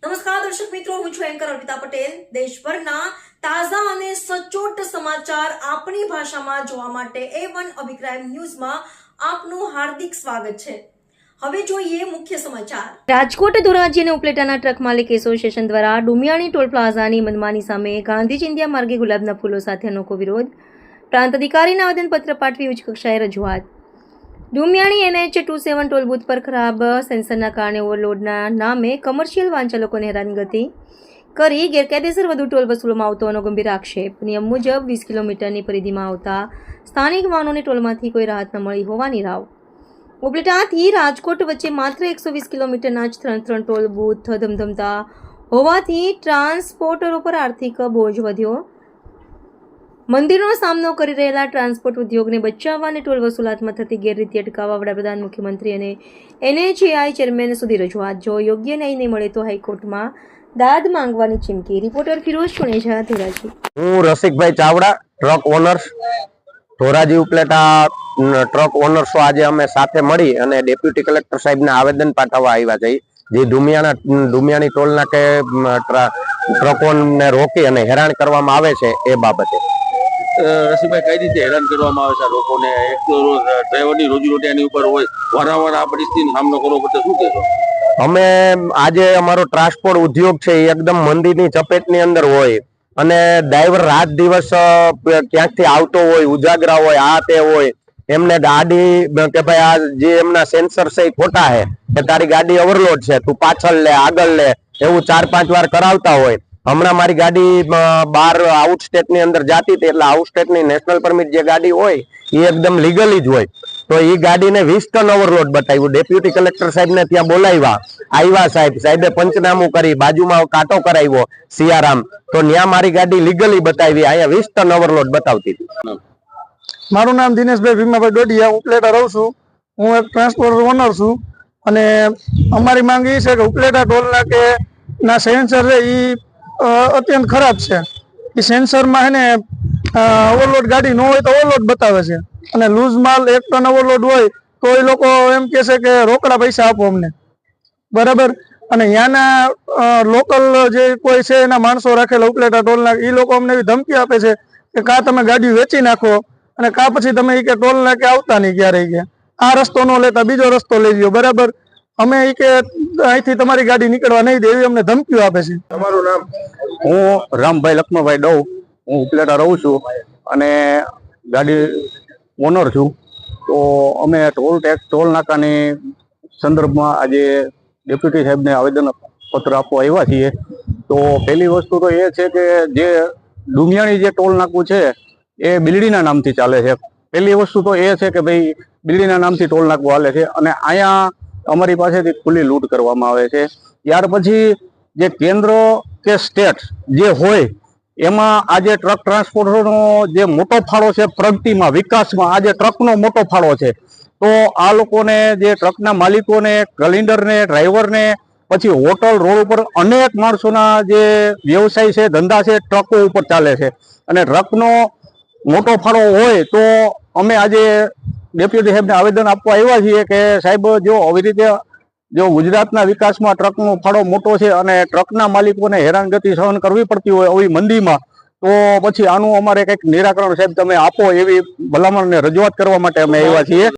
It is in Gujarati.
નમસ્કાર દર્શક મિત્રો, હું છું એન્કર અર્પિતા પટેલ। દેશભરના તાજા અને સચોટ સમાચાર આપણી ભાષામાં જોવા માટે A1 અભિપ્રાય ન્યૂઝમાં આપનું હાર્દિક સ્વાગત છે। હવે જોઈએ મુખ્ય સમાચાર। રાજકોટ ધોરાજી અને ઉપલેટાના ટ્રક માલિક એસોસિએશન દ્વારા ડુમિયાણી ટોલ પ્લાઝાની મનમાની સામે ગાંધી ચિંધ્યા માર્ગે ગુલાબના ફૂલો સાથે અનોખો વિરોધ, પ્રાંત અધિકારીને આવેદનપત્ર પાઠવી ઉચ્ચ કક્ષાએ રજૂઆત। ડુમિયાણી NH27 ટોલ બૂથ પર ખરાબ સેન્સરના કારણે ઓવરલોડના નામે કમર્શિયલ વાહન ચાલકોને હેરાનગતિ કરી ગેરકાયદેસર વધુ ટોલ વસૂલવામાં આવતોનો ગંભીર આક્ષેપ। નિયમ મુજબ 20 કિલોમીટરની પરિધિમાં આવતા સ્થાનિક વાહનોને ટોલમાંથી કોઈ રાહત ન મળી હોવાની રાવ। ઉપલેટાથી રાજકોટ વચ્ચે માત્ર 120 કિલોમીટરના જ 3 ટોલ બૂથ ધમધમતા હોવાથી ટ્રાન્સપોર્ટરો પર આર્થિક બોજ વધ્યો। મંદિરનો સામનો કરી રહેલા ટ્રાન્સપોર્ટ ઉદ્યોગને બચાવવા અને ટોલ વસૂલાતમાં થતી ગેરરીતિ અટકાવવા વડાપ્રધાન, મુખ્યમંત્રી અને NHAI ચેરમેન સુધી રજૂઆત। જો યોગ્ય ન્યાય નહીં મળે તો હાઈકોર્ટમાં દાદ માંગવાની ચીમકી। રિપોર્ટર ફિરોઝ ચુનેજા, ધોરાજી। હું Rasikbhai Chavda, truck owners Dhoraji Upleta truck ઓનર્સો આજે અમે સાથે મળી અને ડેપ્યુટી કલેક્ટર સાહેબને આવેદન પાઠવવા આવ્યા છીએ, જે ડુમિયાણી ટોલ નાકે ટ્રકોને રોકી અને હેરાન કરવામાં આવે છે એ બાબતે। રસીભાઈ, કઈ રીતે હેરાન કરવામાં આવે છે લોકોને? એક તો ડ્રાઈવરની રોજીરોટી એની ઉપર હોય, વારંવાર આ પરિસ્થિતિનો સામનો કરવો પડે, શું કહેશો? અમે આજે અમારો ટ્રાન્સપોર્ટ ઉદ્યોગ છે એ એકદમ મંદીની ચપેટની અંદર હોય અને ડ્રાઈવર રાત દિવસ ક્યાંકથી આવતો હોય, ઉજાગરા હોય, આ તે હોય, એમને ગાડી કે ભાઈ આ જે એમના સેન્સર છે એ ખોટા છે કે તારી ગાડી ઓવરલોડ છે, તું પાછળ લે, આગળ લે, એવું 4-5 વાર કરાવતા હોય। હમણાં મારી ગાડી બહાર આઉટ સ્ટેટ ની અંદર જાતી હતી, એટલે આઉટ સ્ટેટ ની નેશનલ પરમિટ જે ગાડી હોય એ એકદમ લીગલી જ હોય, તો એ ગાડીને 20 ટન ઓવરલોડ બતાવ્યું। ડેપ્યુટી કલેક્ટર સાહેબને ત્યાં બોલાવ્યા, આવ્યા સાહેબે પંચનામું કરી, બાજુમાં કાંટો કરાવ્યો સિયારામ, તો ત્યાં મારી ગાડી લીગલી બતાવી, અહીંયા 20 ટન ઓવરલોડ બતાવતી હતી। મારું નામ દિનેશભાઈ ભીમાભાઈ ડોડિયા, ઉપલેટા રહું છું। હું એક ટ્રાન્સપોર્ટર ઓનર છું અને અમારી માંગ એ છે કે ઉપલેટા ટોલ નાકે ના સેન્સર છે એ અત્યંત ખરાબ છે। એ સેન્સરમાં છે ને ઓવરલોડ ગાડી ન હોય તો ઓવરલોડ બતાવે છે અને લૂઝ માલ 1 ટન ઓવરલોડ હોય તો એ લોકો એમ કહે છે કે રોકડા પૈસા આપો અમને, બરાબર। અને ત્યાંના લોકલ જે કોઈ છે એના માણસો રાખેલા ઉપલેટા ટોલના, એ લોકો અમને એવી ધમકી આપે છે કે કાં તમે ગાડી વેચી નાખો અને કાં પછી તમે કે ટોલ નાકે આવતા નહીં ક્યારેય, કે આ રસ્તો ન લેતા બીજો રસ્તો લઈ લ્યો, બરાબર। અમે કે અહીંથી તમારી ગાડી નીકળવા નહીં દે એવી અમને ધમકીઓ આપે છે। તમારું નામ? હું રામભાઈ લક્ષ્મણભાઈ ડવ, હું ઉપલેટા રહું છું અને ગાડી ઓનર છું। તો અમે ટોલ નાકાની સંદર્ભમાં આજે ડેપ્યુટી સાહેબને આવેદન પત્ર આપવા આવ્યા છીએ। તો પહેલી વસ્તુ તો એ છે કે જે ડુમિયાણી જે ટોલ નાકું છે એ બિલ્ડીના નામથી ચાલે છે। પહેલી વસ્તુ તો એ છે કે ભાઈ બિલ્ડીના નામથી ટોલ નાકું હાલે છે અને અહીંયા અમારી પાસેથી ખુલ્લી લૂંટ કરવામાં આવે છે। ત્યાર પછી જે કેન્દ્ર કે સ્ટેટ જે હોય એમાં આજે ટ્રક ટ્રાન્સપોર્ટનો જે મોટો ફાળો છે પ્રગતિમાં, વિકાસમાં, આજે ટ્રકનો મોટો ફાળો છે। તો આ લોકોને, જે ટ્રકના માલિકોને, ક્લિન્ડરને, ડ્રાઈવરને, પછી હોટલ, રોડ ઉપર અનેક માણસોના જે વ્યવસાય છે, ધંધા છે, ટ્રકો ઉપર ચાલે છે અને ટ્રકનો મોટો ફાળો હોય તો અમે આજે ડેપ્યુટી સાહેબને આવેદન આપવા આવ્યા છીએ કે સાહેબ, જો આવી રીતે જો ગુજરાતના વિકાસમાં ટ્રકનો ફાળો મોટો છે અને ટ્રકના માલિકોને હેરાનગતિ સહન કરવી પડતી હોય આવી મંદીમાં, તો પછી આનું અમારે કંઈક નિરાકરણ સાહેબ તમે આપો, એવી ભલામણને રજૂઆત કરવા માટે અમે આવ્યા છીએ।